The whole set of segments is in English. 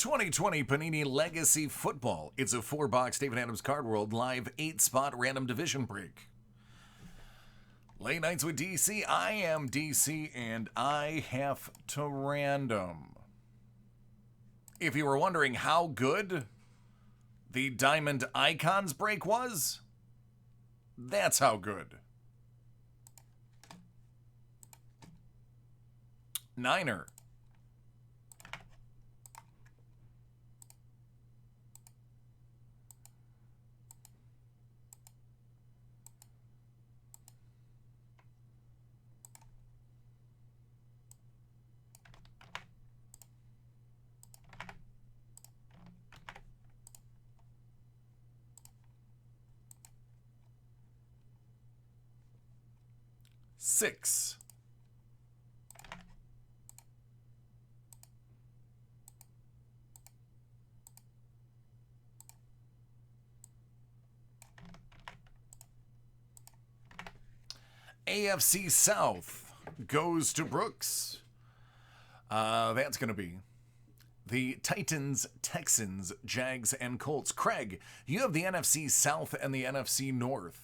2020 Panini Legacy Football. It's a 4-box David Adams Card World live 8-spot random division break. Late nights with DC. I am DC, and I have to random. If you were wondering how good the Diamond Icons break was, that's how good. Niner. Six. AFC South goes to Brooks. That's going to be the Titans, Texans, Jags, and Colts. Craig, you have the NFC South and the NFC North.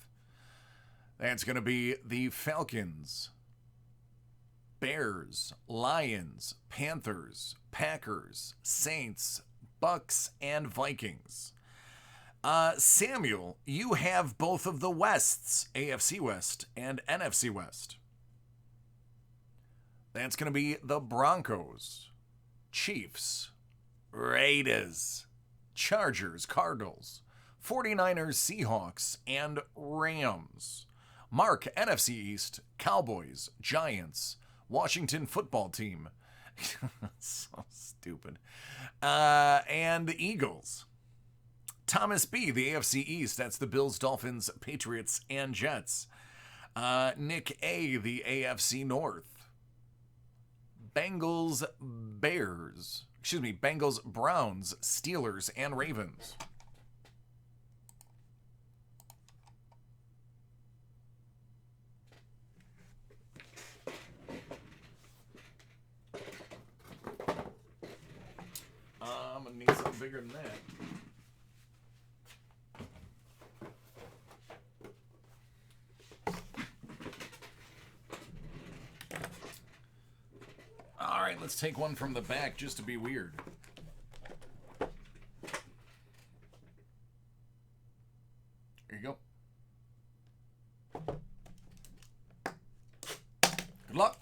That's going to be the Falcons, Bears, Lions, Panthers, Packers, Saints, Bucks, and Vikings. Samuel, you have both of the Wests, AFC West and NFC West. That's going to be the Broncos, Chiefs, Raiders, Chargers, Cardinals, 49ers, Seahawks, and Rams. Mark, NFC East, Cowboys, Giants, Washington Football Team. So stupid. And the Eagles. Thomas B, the AFC East. That's the Bills, Dolphins, Patriots, and Jets. Nick A, the AFC North. Bengals, Browns, Steelers, and Ravens. I'm going to need something bigger than that. All right, let's take one from the back just to be weird. Here you go. Good luck.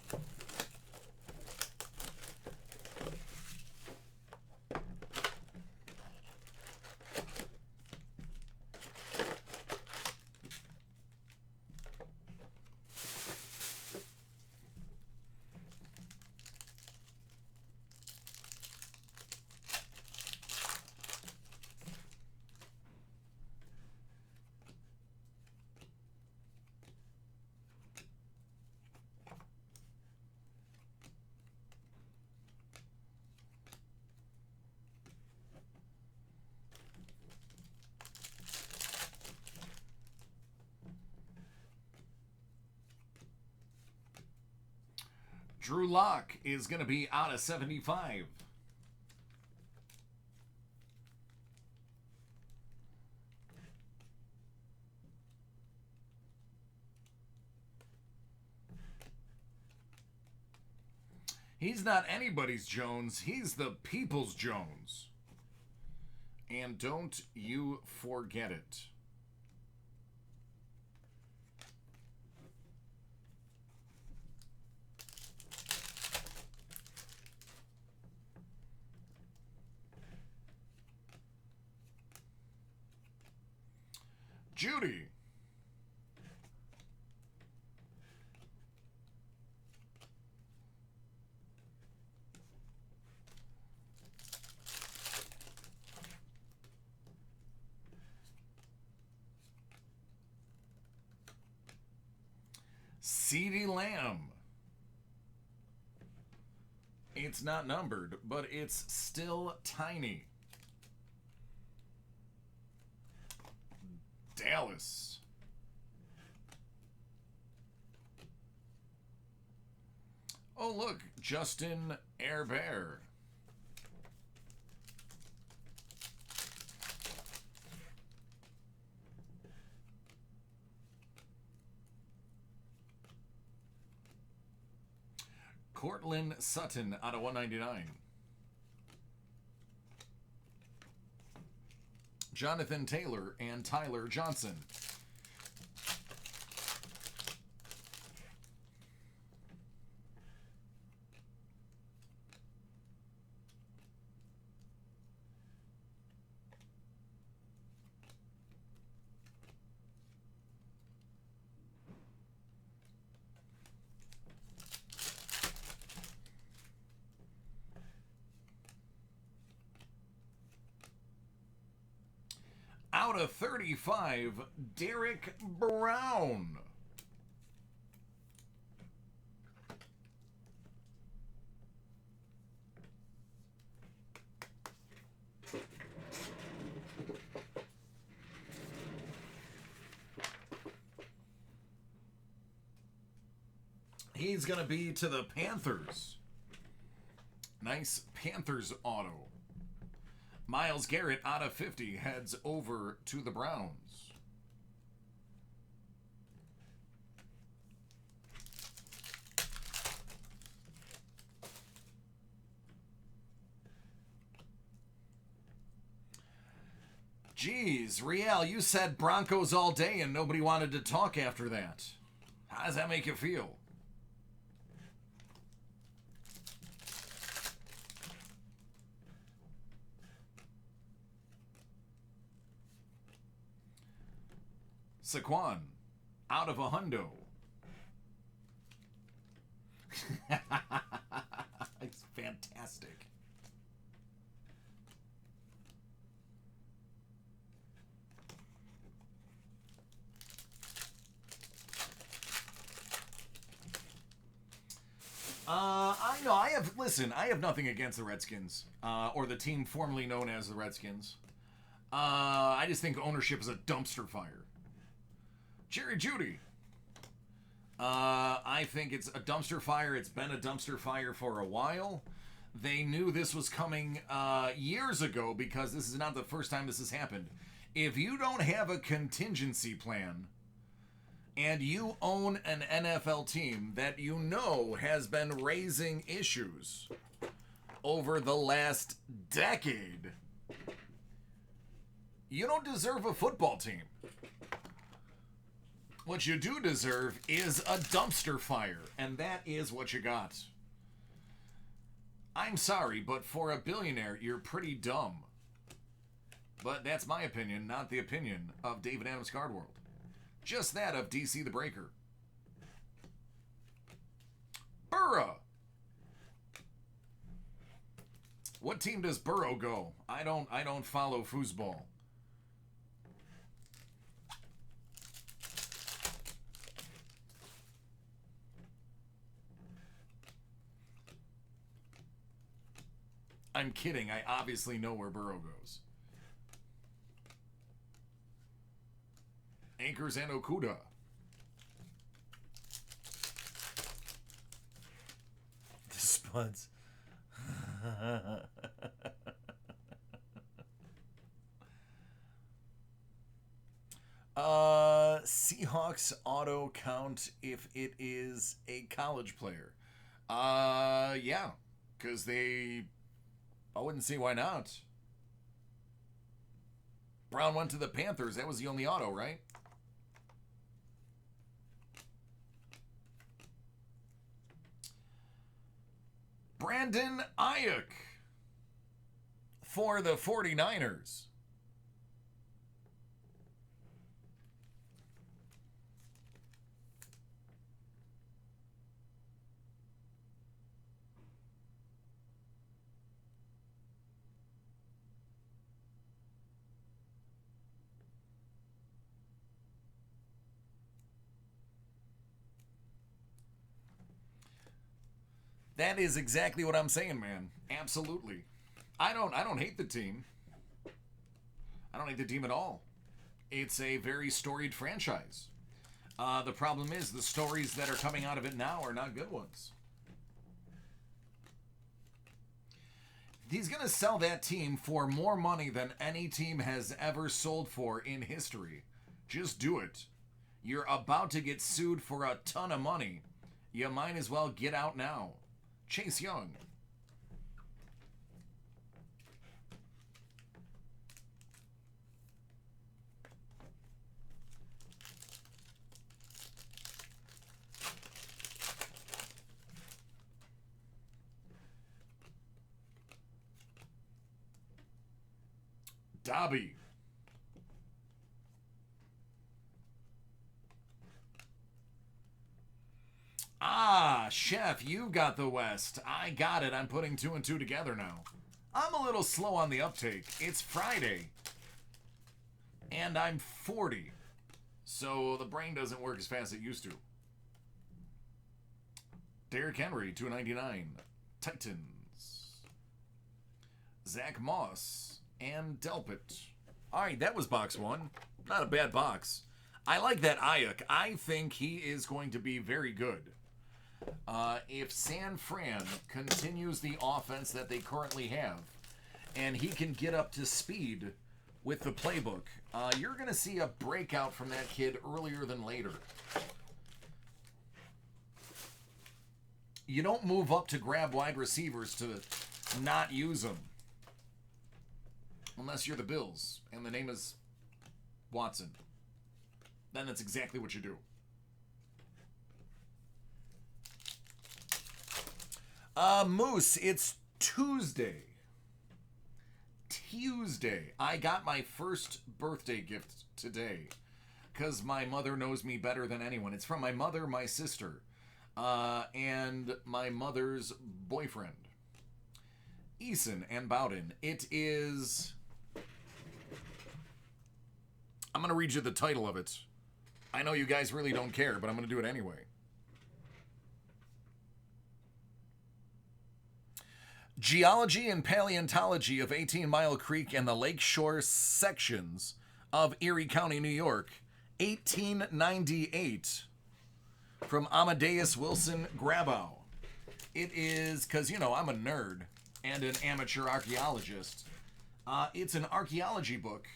Drew Lock is going to be out of 75. He's not anybody's Jones. He's the people's Jones. And don't you forget it. Judy. CeeDee Lamb. It's not numbered, but it's still tiny. Dallas. Oh, look, Justin Herbert. Cortland Sutton out of 199. Jonathan Taylor and Tyler Johnson. Out of 35, Derek Brown. He's going to be to the Panthers. Nice Panthers auto. Myles Garrett out of 50 heads over to the Browns. Geez, Riel, you said Broncos all day and nobody wanted to talk after that. How does that make you feel? Saquon, out of a hundo. It's fantastic. I have nothing against the Redskins, or the team formerly known as the Redskins. I just think ownership is a dumpster fire. Jerry Jeudy. I think it's a dumpster fire. It's been a dumpster fire for a while. They knew this was coming years ago because this is not the first time this has happened. If you don't have a contingency plan and you own an NFL team that you know has been raising issues over the last decade, you don't deserve a football team. What you do deserve is a dumpster fire, and that is what you got. I'm sorry, but for a billionaire, you're pretty dumb. But that's my opinion, not the opinion of David Adams Card World. Just that of DC the Breaker. Burrow. What team does Burrow go? I don't follow foosball. I'm kidding. I obviously know where Burrow goes. Anchors and Okuda. The Spuds. Seahawks auto count if it is a college player. Yeah, because I wouldn't see why not. Brown went to the Panthers. That was the only auto, right? Brandon Ayuk for the 49ers. That is exactly what I'm saying, man. Absolutely. I don't hate the team. I don't hate the team at all. It's a very storied franchise. The problem is the stories that are coming out of it now are not good ones. He's going to sell that team for more money than any team has ever sold for in history. Just do it. You're about to get sued for a ton of money. You might as well get out now. Chase Young. Dobby. Ah, Chef, you got the West. I got it. I'm putting 2 and 2 together now. I'm a little slow on the uptake. It's Friday. And I'm 40. So the brain doesn't work as fast as it used to. Derrick Henry, 299. Titans. Zach Moss and Delpit. All right, that was box 1. Not a bad box. I like that Ayuk. I think he is going to be very good. If San Fran continues the offense that they currently have, and he can get up to speed with the playbook, you're going to see a breakout from that kid earlier than later. You don't move up to grab wide receivers to not use them. Unless you're the Bills, and the name is Watson. Then that's exactly what you do. Moose, it's Tuesday. I got my first birthday gift today because my mother knows me better than anyone. It's from my mother, my sister, and my mother's boyfriend, Eason and Bowden. It is... I'm going to read you the title of it. I know you guys really don't care, but I'm going to do it anyway. Geology and Paleontology of 18 Mile Creek and the Lakeshore Sections of Erie County, New York, 1898, from Amadeus Wilson Grabow. It is, because, you know, I'm a nerd and an amateur archaeologist. It's an archaeology book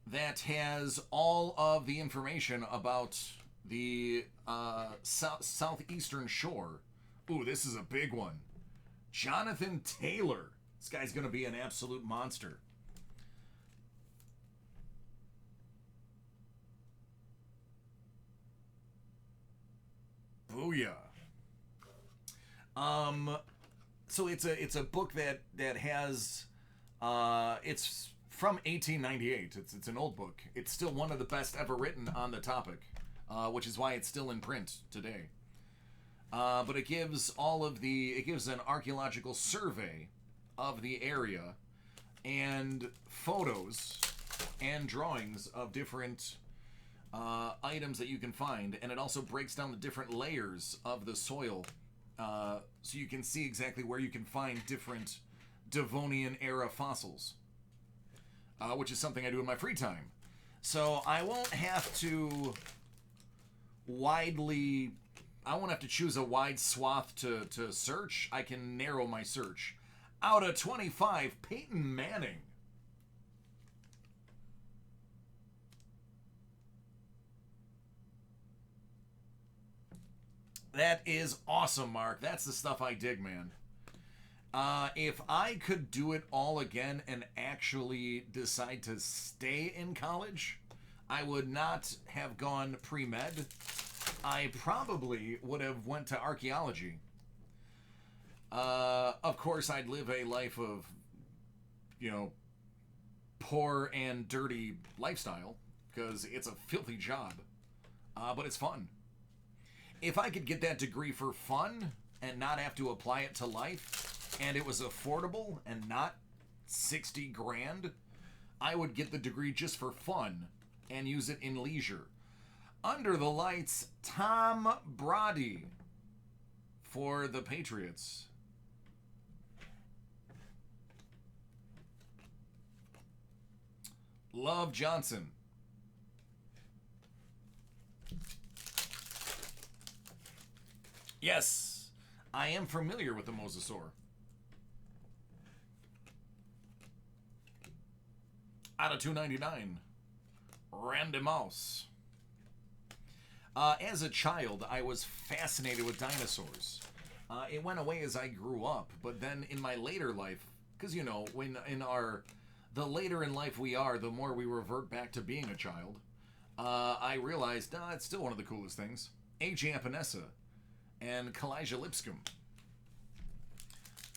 that has all of the information about the southeastern shore. Ooh, this is a big one. Jonathan Taylor. This guy's going to be an absolute monster. Booyah. So it's a book that has it's from 1898. It's an old book. It's still one of the best ever written on the topic, which is why it's still in print today. But it gives an archaeological survey of the area and photos and drawings of different items that you can find. And it also breaks down the different layers of the soil so you can see exactly where you can find different Devonian era fossils, which is something I do in my free time. So I won't have to choose a wide swath to search. I can narrow my search. Out of 25, Peyton Manning. That is awesome, Mark. That's the stuff I dig, man. If I could do it all again and actually decide to stay in college, I would not have gone pre-med. I probably would have went to archaeology. Of course, I'd live a life of, poor and dirty lifestyle, because it's a filthy job. But it's fun. If I could get that degree for fun and not have to apply it to life, and it was affordable and not 60 grand, I would get the degree just for fun and use it in leisure. Under the lights, Tom Brady for the Patriots. Love Johnson. Yes, I am familiar with the Mosasaur. Out of 299, Randy Moss. As a child, I was fascinated with dinosaurs. It went away as I grew up, but then in my later life, because when the later in life we are, the more we revert back to being a child. I realized, it's still one of the coolest things. A.J. Epinesa and Kalijah Lipscomb.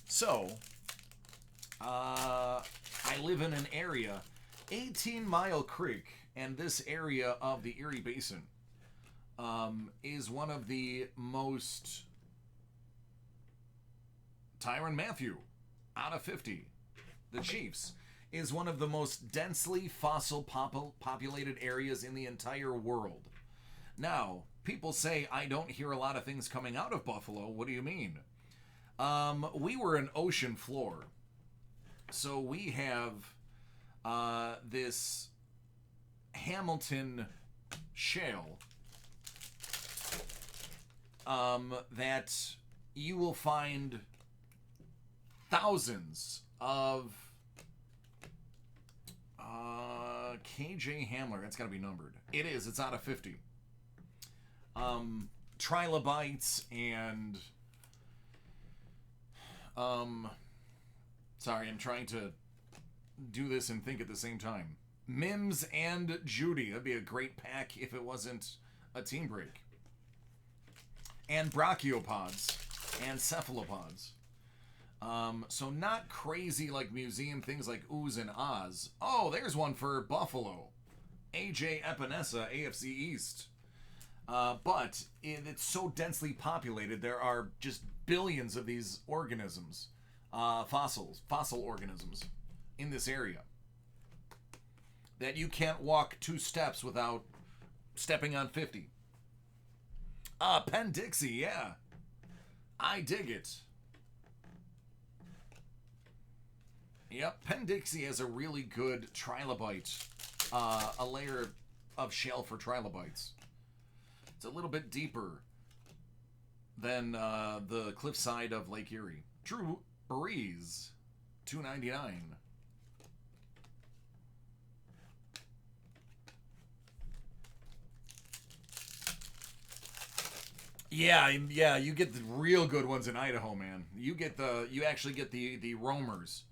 So, I live in an area, 18 Mile Creek, and this area of the Erie Basin is one of the most... Tyrann Mathieu, out of 50, the Chiefs, is one of the most densely fossil populated areas in the entire world. Now, people say I don't hear a lot of things coming out of Buffalo. What do you mean? We were an ocean floor. So we have this Hamilton shale that you will find thousands of KJ Hamler. That's got to be numbered. It is. It's out of 50. Trilobites and sorry, I'm trying to do this and think at the same time. Mims and Judy. That'd be a great pack if it wasn't a team break. And brachiopods and cephalopods. So not crazy like museum things like oohs and ahs. Oh, there's one for Buffalo. A.J. Epinesa, AFC East. But it's so densely populated, there are just billions of these organisms, fossil organisms, in this area, that you can't walk 2 steps without stepping on 50. Penn Dixie, yeah. I dig it. Yep, Penn Dixie has a really good trilobite, a layer of shell for trilobites. It's a little bit deeper than the cliffside of Lake Erie. Drew Brees, $2.99. Yeah, you get the real good ones in Idaho, man. You actually get the roamers.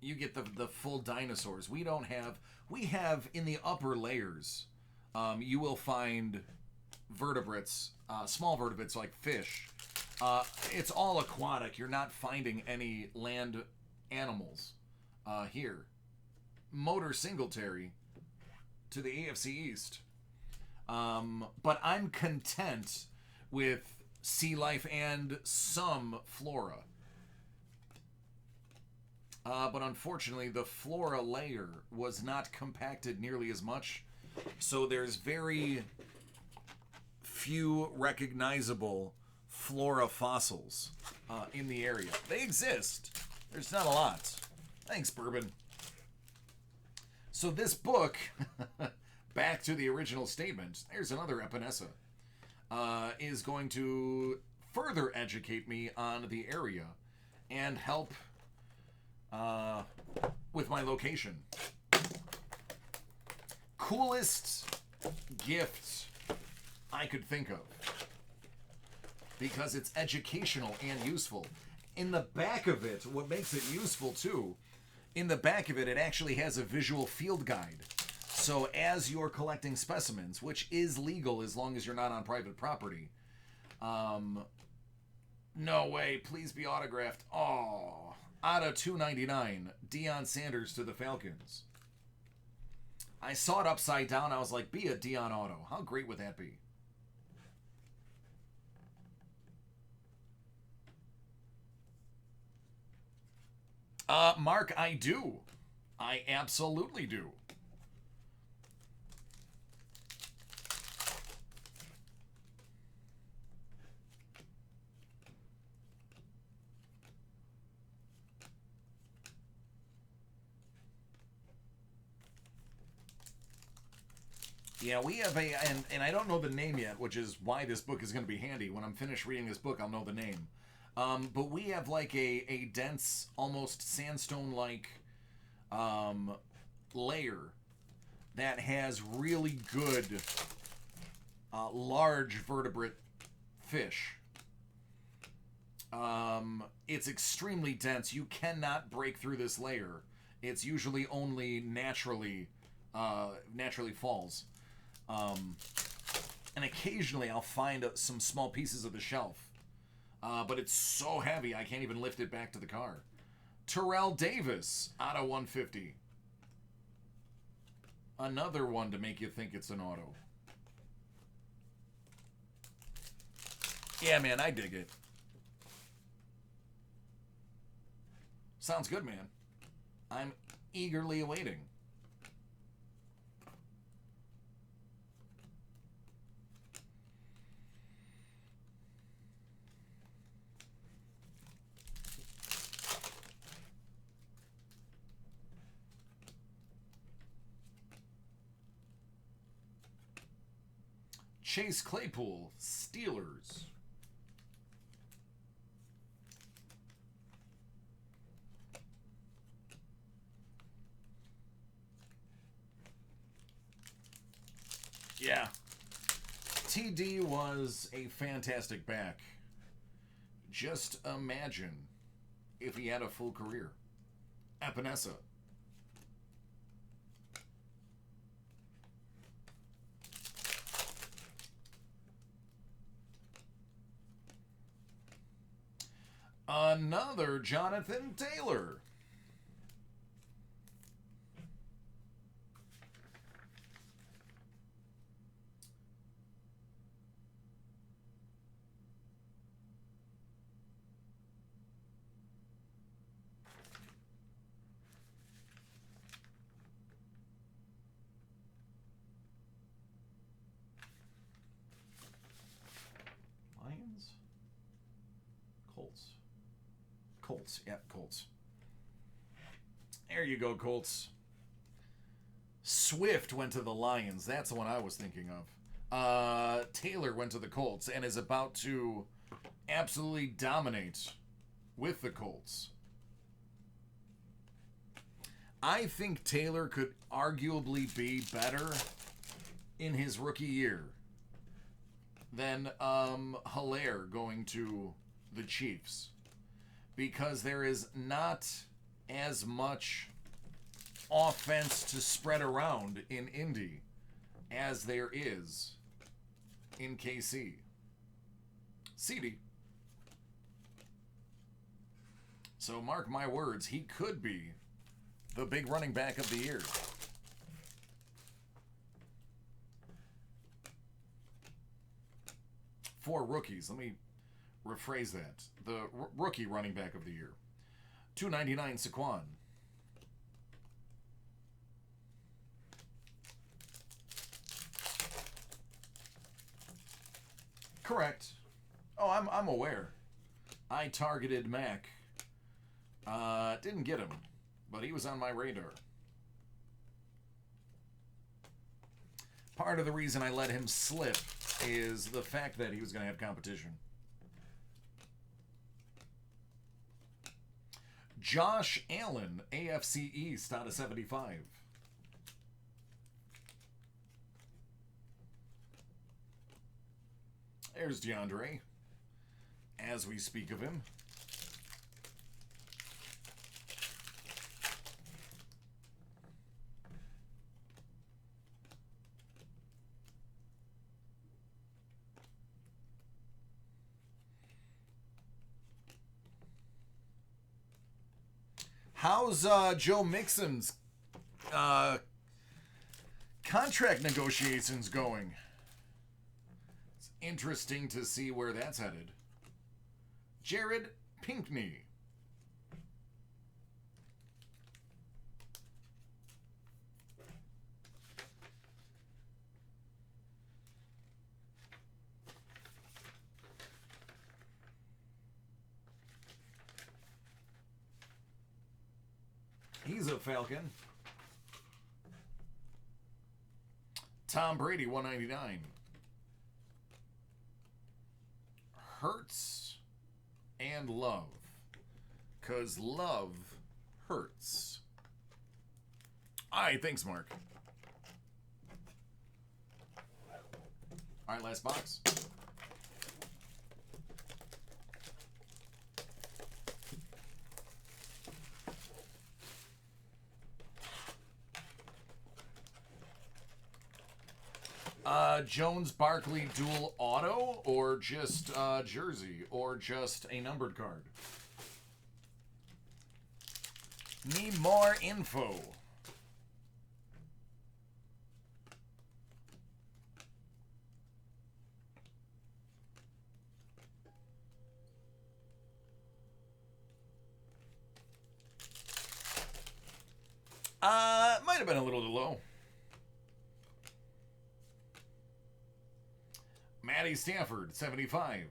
You get the full dinosaurs. We have in the upper layers, you will find vertebrates, small vertebrates like fish. It's all aquatic. You're not finding any land animals here. Motor Singletary to the AFC East. But I'm content with sea life and some flora. But unfortunately, the flora layer was not compacted nearly as much. So there's very few recognizable flora fossils in the area. They exist. There's not a lot. Thanks, Bourbon. So this book, back to the original statement, there's another Epinesa, is going to further educate me on the area and help with my location. Coolest gift I could think of, because it's educational and useful. In the back of it, what makes it useful too, in the back of it, it actually has a visual field guide. So as you're collecting specimens, which is legal as long as you're not on private property, no way, please be autographed. Oh, out of $2.99, Deion Sanders to the Falcons. I saw it upside down. I was like, be a Deion auto. How great would that be? Mark, I do. I absolutely do. Yeah, we have and I don't know the name yet, which is why this book is going to be handy. When I'm finished reading this book, I'll know the name. But we have like a dense, almost sandstone-like layer that has really good large vertebrate fish. It's extremely dense. You cannot break through this layer. It's usually only naturally falls. And occasionally I'll find some small pieces of the shelf. But it's so heavy I can't even lift it back to the car. Terrell Davis, out of 150. Another one to make you think it's an auto. Yeah, man, I dig it. Sounds good, man. I'm eagerly awaiting. Chase Claypool, Steelers. Yeah. TD was a fantastic back. Just imagine if he had a full career. Epinesa. Another Jonathan Taylor. Lions? Colts. Colts. Yeah, Colts. There you go, Colts. Swift went to the Lions. That's the one I was thinking of. Taylor went to the Colts and is about to absolutely dominate with the Colts. I think Taylor could arguably be better in his rookie year than Hilaire going to the Chiefs, because there is not as much offense to spread around in Indy as there is in KC. CD. So mark my words, he could be the big running back of the year. For rookies, let me rephrase that. The rookie running back of the year. $2.99 Saquon. Correct. Oh, I'm aware. I targeted Mac. Didn't get him, but he was on my radar. Part of the reason I let him slip is the fact that he was going to have competition. Josh Allen, AFC East, out of 75. There's DeAndre, as we speak of him. How's Joe Mixon's contract negotiations going? It's interesting to see where that's headed. Jared Pinkney. He's a Falcon. Tom Brady, 199. Hurts and Love. Because love hurts. All right, thanks, Mark. All right, last box. Jones Barkley dual auto, or just jersey, or just a numbered card? Need more info. Might have been a little too low. Matty Stafford, 75.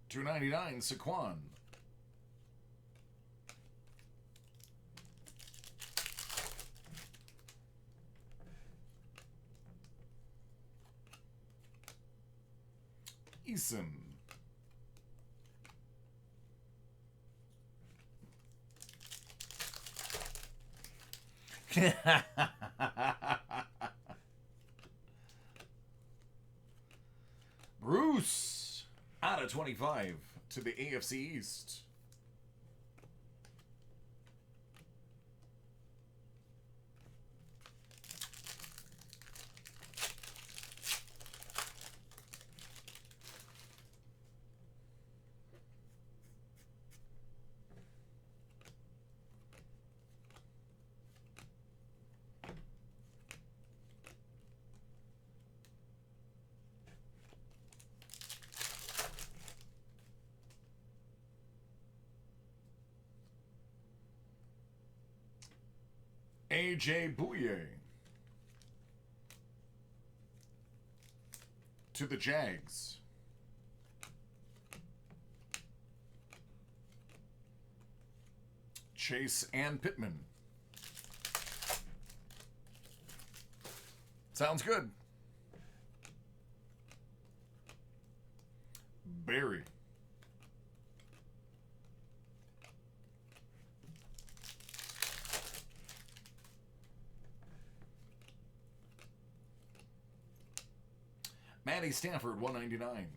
$2.99, Saquon. Eason. Bruce out of 25 to the AFC East. AJ Bouye to the Jags. Chase and Pittman. Sounds good. Barry. Matty Stafford, 199.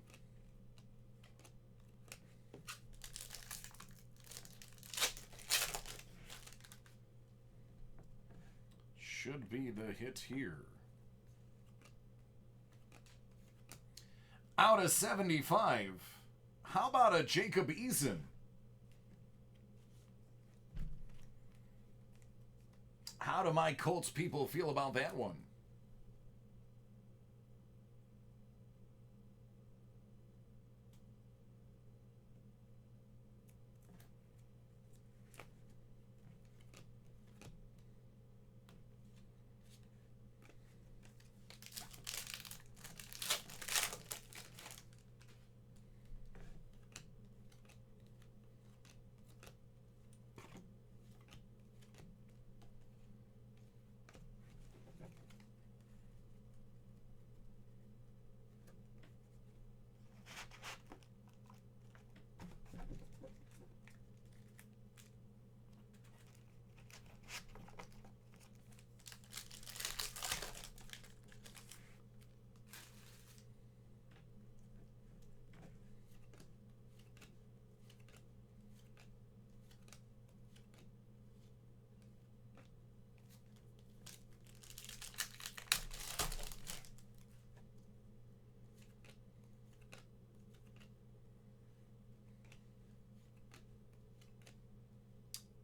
Should be the hit here. Out of 75. How about a Jacob Eason? How do my Colts people feel about that one?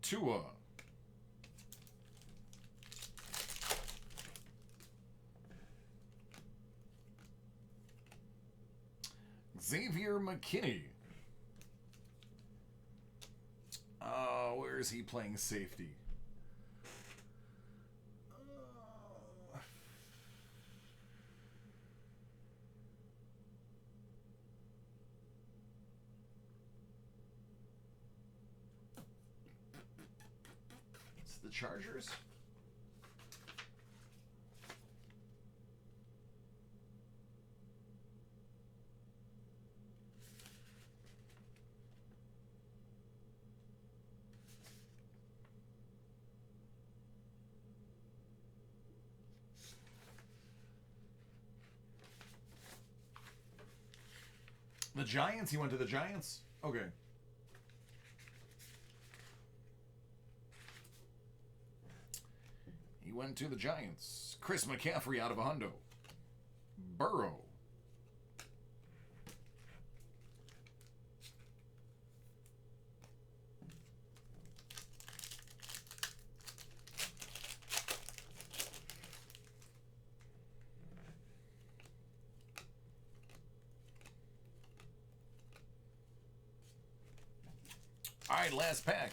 Tua. Xavier McKinney. Where is he playing safety? It's the Chargers. the Giants? He went to the Giants? Okay. He went to the Giants. Chris McCaffrey out of a hundo. Burrow. All right, last pack.